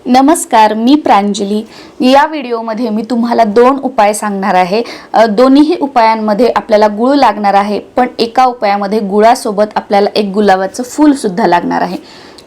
नमस्कार, मी प्रांजली। या व्हिडिओमध्ये मी तुम्हाला दोन उपाय सांगणार आहे। दोन्ही उपायांमध्ये आपल्याला गुळ लागणार आहे, पण एका उपायामध्ये गुळासोबत आपल्याला एक गुलाबाचं फूल सुद्धा लागणार आहे।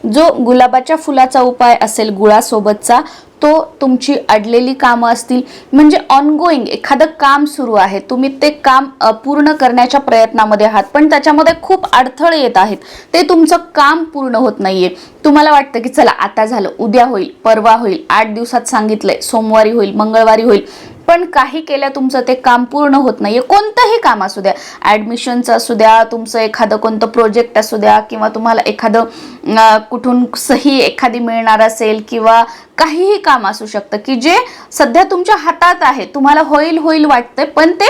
जो गुलाबाच्या फुलाचा उपाय असेल गुळासोबतचा, तो तुमची अडलेली कामं असतील, म्हणजे ऑनगोइंग एखादं काम सुरू आहे, तुम्ही ते काम पूर्ण करण्याच्या प्रयत्नामध्ये आहात, पण त्याच्यामध्ये खूप अडथळे येत आहेत, ते तुमचं काम पूर्ण होत नाहीये। तुम्हाला वाटतं की चला आता झालं, उद्या होईल, परवा होईल, 8 दिवसात सांगितलंय, सोमवारी होईल, मंगळवारी होईल, पण काही केल्या तुमचं ते काम पूर्ण होत नाहीये। कोणतंही काम असू द्या, ॲडमिशनचं असू द्या, तुमचं एखादं कोणतं प्रोजेक्ट असू द्या, किंवा तुम्हाला एखादं कुठून सही एखादी मिळणार असेल, किंवा काहीही काम असू शकतं की जे सध्या तुमच्या हातात आहे, तुम्हाला होईल होईल वाटतंय, पण ते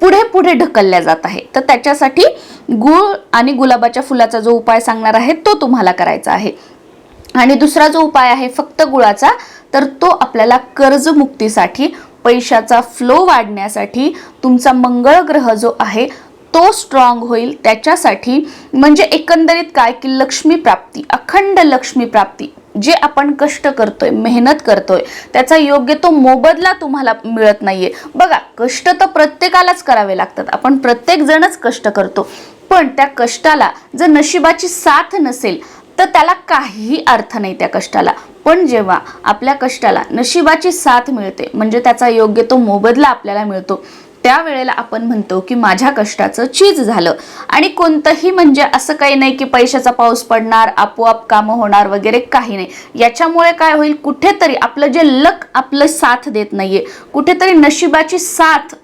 पुढे पुढे ढकलल्या जात आहे। तर त्याच्यासाठी गुळ आणि गुलाबाच्या फुलाचा जो उपाय सांगणार आहे तो तुम्हाला करायचा आहे। आणि दुसरा जो उपाय आहे फक्त गुळाचा, तर तो आपल्याला कर्जमुक्तीसाठी, पैशाचा फ्लो वाढण्यासाठी, तुमचा मंगळ ग्रह जो आहे तो स्ट्रॉंग होईल त्याच्यासाठी, म्हणजे एकंदरीत काय की लक्ष्मी प्राप्ती, अखंड लक्ष्मी प्राप्ती, जे आपण कष्ट करतोय, मेहनत करतोय, त्याचा योग्य तो मोबदला तुम्हाला मिळत नाहीये। बघा, कष्ट तर प्रत्येकालाच करावे लागतात, आपण प्रत्येक जणच कष्ट करतो, पण त्या कष्टाला जर नशिबाची साथ नसेल तर त्याला काहीही अर्थ नाही त्या कष्टाला। पण जेव्हा आपल्या कष्टाला नशिबाची साथ मिळते, म्हणजे त्याचा योग्य तो मोबदला आपल्याला मिळतो, त्यावेळेला आपण म्हणतो की माझ्या कष्टाचं चीज झालं। आणि कोणतंही, म्हणजे असं काही नाही की पैशाचा पाऊस पडणार, आपोआप कामं होणार वगैरे, काही नाही। याच्यामुळे काय होईल, कुठेतरी आपलं जे लक आपलं साथ देत नाहीये, कुठेतरी नशिबाची साथ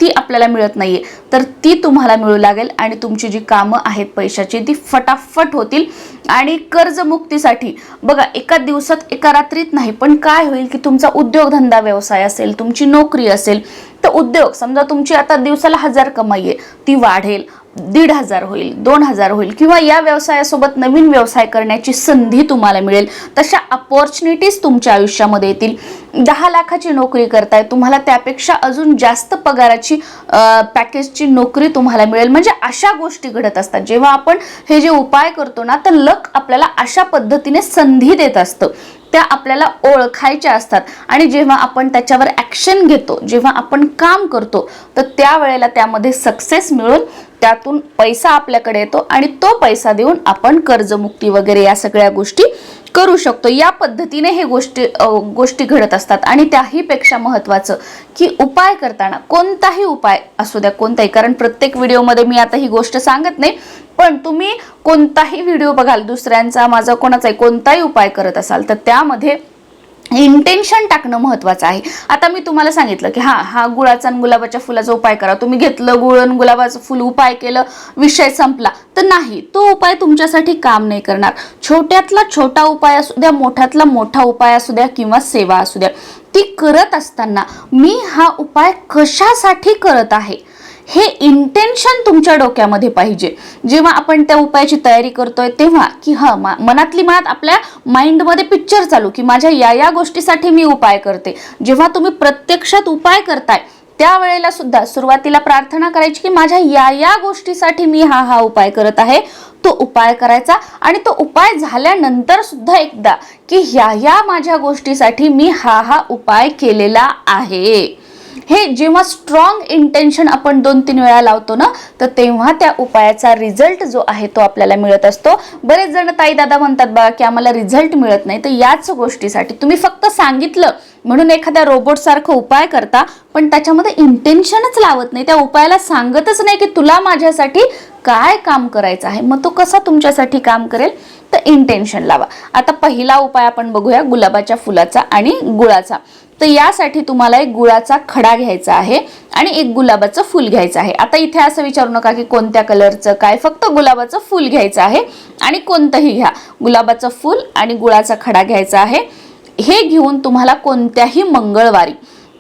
ती आपल्याला मिळत नाहीये, तर ती तुम्हाला मिळू लागेल आणि तुमची जी कामं आहेत पैशाची ती फटाफट होतील। आणि कर्जमुक्तीसाठी बघा, एका दिवसात एका रात्रीत नाही, पण काय होईल की तुमचा उद्योगधंदा व्यवसाय असेल, तुमची नोकरी असेल, तर उद्योग समजा तुमची आता दिवसाला 1000 कमाई आहे, ती वाढेल, 1500 होईल, 2000 होईल, किंवा या व्यवसायासोबत नवीन व्यवसाय करण्याची संधी तुम्हाला मिळेल। तशा अपॉर्च्युनिटीज तुमच्या आयुष्यामध्ये येतील। 10 लाखाची नोकरी करताय, तुम्हाला त्यापेक्षा अजून जास्त पगाराची पॅकेजची नोकरी तुम्हाला मिळेल। म्हणजे अशा गोष्टी घडत असतात जेव्हा आपण हे जे उपाय करतो ना, तर लक आपल्याला अशा पद्धतीने संधी देत असतं, त्या आपल्याला ओळखायच्या असतात। आणि जेव्हा आपण त्याच्यावर ॲक्शन घेतो, जेव्हा आपण काम करतो, तर त्यावेळेला त्यामध्ये सक्सेस मिळून त्यातून पैसा आपल्याकडे येतो, आणि तो पैसा देऊन आपण कर्जमुक्ती वगैरे या सगळ्या गोष्टी करू शकतो। या पद्धतीने हे गोष्टी घडत असतात। आणि त्याही पेक्षा महत्त्वाचं की उपाय करताना, कोणताही उपाय असू द्या, कोणताही, कारण प्रत्येक व्हिडिओमध्ये मी आता ही गोष्ट सांगत नाही, पण तुम्ही कोणताही व्हिडिओ बघाल दुसऱ्यांचा, माझा कोणाचाही, कोणताही उपाय करत असाल, तर त्यामध्ये इंटेन्शन टाकणं महत्त्वाचं आहे। आता मी तुम्हाला सांगितलं की हा गुळाचा आणि गुलाबाच्या फुलाचा उपाय करा, तुम्ही घेतलं गुळ आणि गुलाबाचं फुल, उपाय केलं, विषय संपला, तर नाही, तो उपाय तुमच्यासाठी काम नाही करणार। छोट्यातला छोटा उपाय असू द्या, मोठ्यातला मोठा उपाय असू द्या, किंवा सेवा असू द्या, ती करत असताना मी हा उपाय कशासाठी करत आहे हे इंटेन्शन तुमच्या डोक्यामध्ये पाहिजे। जेव्हा आपण त्या उपायाची तयारी करतोय तेव्हा की मनातली मनात आपल्या माइंडमध्ये पिक्चर चालू की माझ्या या गोष्टीसाठी मी उपाय करते। जेव्हा तुम्ही प्रत्यक्षात उपाय करताय त्यावेळेला सुद्धा सुरुवातीला प्रार्थना करायची की माझ्या या गोष्टीसाठी मी हा उपाय करत आहे, तो उपाय करायचा। आणि तो उपाय झाल्यानंतर सुद्धा एकदा की या माझ्या गोष्टीसाठी मी हा उपाय केलेला आहे। हे जेव्हा स्ट्रॉंग इंटेन्शन आपण 2-3 वेळा लावतो ना, तर तेव्हा त्या उपायाचा रिझल्ट जो आहे तो आपल्याला मिळत असतो। बरेच जण ताई दादा म्हणतात बघा की आम्हाला रिझल्ट मिळत नाही, तर याच गोष्टीसाठी तुम्ही फक्त सांगितलं म्हणून एखाद्या रोबोट सारखं उपाय करता, पण त्याच्यामध्ये इंटेन्शनच लावत नाही, त्या उपायाला सांगतच नाही की तुला माझ्यासाठी काय काम करायचं आहे, मग तो कसा तुमच्यासाठी काम करेल, तर इंटेन्शन लावा। आता पहिला उपाय आपण बघूया गुलाबाच्या फुलाचा आणि गुळाचा। तर यासाठी तुम्हाला एक गुळाचा खडा घ्यायचा आहे आणि एक गुलाबाचं फूल घ्यायचं आहे। आता इथे असं विचारू नका की कोणत्या कलरचं काय, फक्त गुलाबाचं फूल घ्यायचं आहे, आणि कोणतंही घ्या, गुलाबाचं फूल आणि गुळाचा खडा घ्यायचा आहे। हे घेऊन तुम्हाला कोणत्याही मंगळवारी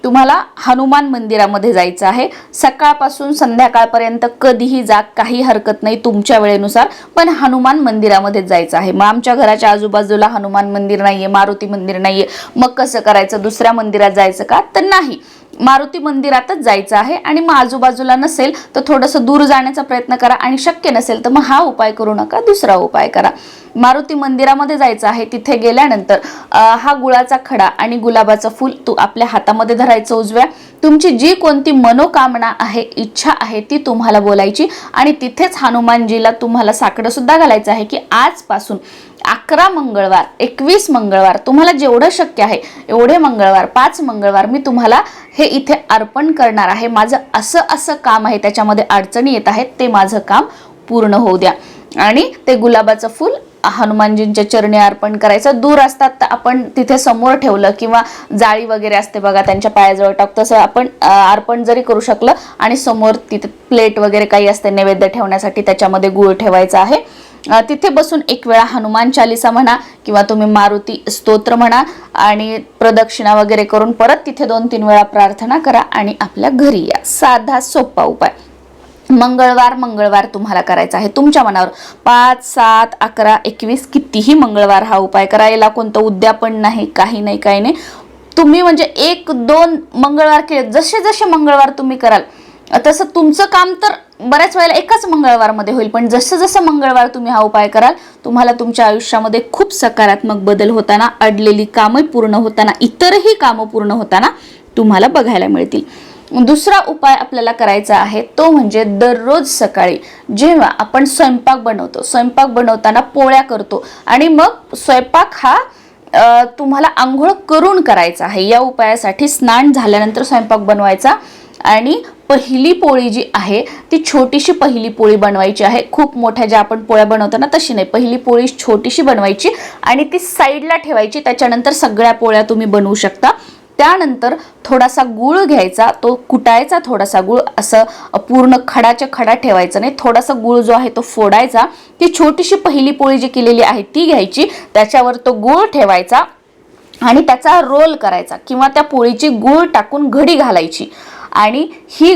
तुम्हाला हनुमान मंदिरामध्ये जायचं आहे। सकाळपासून संध्याकाळपर्यंत कधीही जा, काही हरकत नाही तुमच्या वेळेनुसार, पण हनुमान मंदिरामध्ये जायचं आहे। मग आमच्या घराच्या आजूबाजूला हनुमान मंदिर नाहीये, मारुती मंदिर नाहीये, मग कसं करायचं, दुसऱ्या मंदिरात जायचं का, तर नाही, मारुती मंदिरातच जायचं आहे आणि मग आजूबाजूला नसेल तर थोडंसं दूर जाण्याचा प्रयत्न करा आणि शक्य नसेल तर मग हा उपाय करू नका, दुसरा उपाय करा. मारुती मंदिरामध्ये जायचं आहे. तिथे गेल्यानंतर हा गुळाचा खडा आणि गुलाबाचं फूल तू आपल्या हातामध्ये धरायचं उजव्या. तुमची जी कोणती मनोकामना आहे, इच्छा आहे ती तुम्हाला बोलायची आणि तिथेच हनुमानजीला तुम्हाला साकडं सुद्धा घालायचं आहे की आजपासून 11 मंगळवार, 21 मंगळवार, तुम्हाला जेवढं शक्य आहे एवढे मंगळवार, 5 मंगळवार मी तुम्हाला हे इथे अर्पण करणार आहे. माझं असं असं काम आहे, त्याच्यामध्ये अडचणी येत आहेत, ते माझं काम पूर्ण होऊ द्या. आणि ते गुलाबाचं फूल हनुमानजींच्या चरणी अर्पण करायचं. दूर असतात तर आपण तिथे समोर ठेवलं किंवा जाळी वगैरे असते बघा त्यांच्या पायाजवळ टाक, तसं आपण अर्पण जरी करू शकलं आणि समोर तिथे प्लेट वगैरे काही असते नैवेद्य ठेवण्यासाठी, त्याच्यामध्ये गुळ ठेवायचा आहे. तिथे बसून एक वेळा हनुमान चालीसा म्हणा किंवा तुम्ही मारुती स्तोत्र म्हणा आणि प्रदक्षिणा वगैरे करून परत तिथे 2-3 वेळा प्रार्थना करा आणि आपल्या घरी या. साधा सोपा उपाय. मंगळवार तुम्हाला करायचा आहे तुमच्या मनावर. 5, 7, 11, 21 कितीही मंगळवार हा उपाय करा. याला कोणतं उद्यापन नाही, काही नाही. तुम्ही म्हणजे 1-2 मंगळवार केले, जसे जसे मंगळवार तुम्ही कराल तसं तुमचं काम तर बऱ्याच वेळेला एकाच मंगळवारमध्ये होईल, पण जसं जसं मंगळवार तुम्ही हा उपाय कराल तुम्हाला तुमच्या आयुष्यामध्ये खूप सकारात्मक बदल होताना, अडलेली कामं पूर्ण होताना, इतरही कामं पूर्ण होताना तुम्हाला बघायला मिळतील. दुसरा उपाय आपल्याला करायचा आहे तो म्हणजे दररोज सकाळी जेव्हा आपण स्वयंपाक बनवतो, स्वयंपाक बनवताना पोळ्या करतो आणि मग स्वयंपाक हा तुम्हाला आंघोळ करून करायचा आहे. या उपायासाठी स्नान झाल्यानंतर स्वयंपाक बनवायचा आणि पहिली पोळी जी आहे ती छोटीशी पहिली पोळी बनवायची आहे. खूप मोठ्या ज्या आपण पोळ्या बनवतो ना तशी नाही, पहिली पोळी छोटीशी बनवायची आणि ती साईडला ठेवायची. त्याच्यानंतर सगळ्या पोळ्या तुम्ही बनवू शकता. त्यानंतर थोडासा गूळ घ्यायचा, तो कुटायचा, थोडासा गूळ, असं पूर्ण खडाच्या खडा ठेवायचा नाही, थोडासा गूळ जो आहे तो फोडायचा. ती छोटीशी पहिली पोळी जी केलेली आहे ती घ्यायची, त्याच्यावर तो गूळ ठेवायचा आणि त्याचा रोल करायचा किंवा त्या पोळीची गूळ टाकून घडी घालायची आणि ही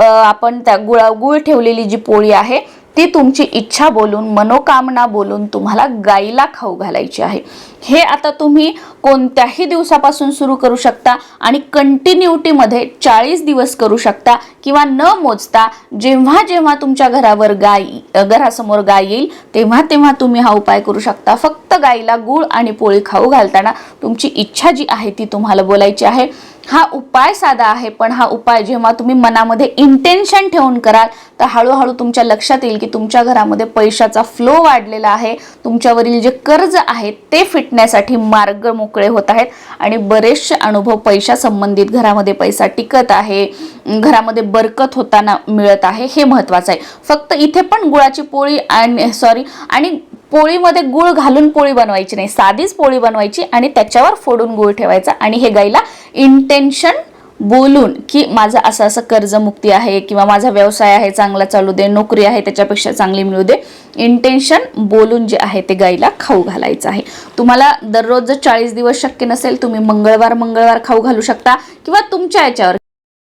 आपण त्या गूळ ठेवलेली जी पोळी आहे ती तुमची इच्छा बोलून, मनोकामना बोलून तुम्हाला गाईला खाऊ घालायची आहे. हे आता तुम्ही कोणत्याही दिवसापासून सुरू करू शकता आणि कंटिन्युटीमध्ये 40 दिवस करू शकता किंवा न मोजता जेव्हा जेव्हा तुमच्या घरासमोर गाय येईल तेव्हा तेव्हा तुम्ही हा उपाय करू शकता. फक्त गाईला गूळ आणि पोळी खाऊ घालताना तुमची इच्छा जी आहे ती तुम्हाला बोलायची आहे. हा उपाय साधा आहे, पण हा उपाय जेव्हा तुम्ही मनामध्ये इंटेन्शन ठेवून कराल तर हळूहळू तुमच्या लक्षात येईल की तुमच्या घरामध्ये पैशाचा फ्लो वाढलेला आहे, तुमच्यावरील जे कर्ज आहे ते फिटण्यासाठी मार्ग मोकळे होत आहेत आणि बरेचसे अनुभव पैशा संबंधित, घरामध्ये पैसा टिकत आहे, घरामध्ये बरकत होताना मिळत आहे, हे महत्त्वाचं आहे. फक्त इथे पण गुळाची पोळी आणि पोळीमध्ये गूळ घालून पोळी बनवायची नाही, साधीच पोळी बनवायची आणि त्याच्यावर फोडून गूळ ठेवायचा आणि हे गाईला इंटेन्शन बोलून की माझं असं असं कर्जमुक्ती आहे किंवा माझा व्यवसाय आहे चांगला चालू दे, नोकरी आहे त्याच्यापेक्षा चांगली मिळू दे, इंटेन्शन बोलून जे आहे ते गाईला खाऊ घालायचं आहे. तुम्हाला दररोज जर 40 दिवस शक्य नसेल तुम्ही मंगळवार खाऊ घालू शकता किंवा तुमच्या याच्यावर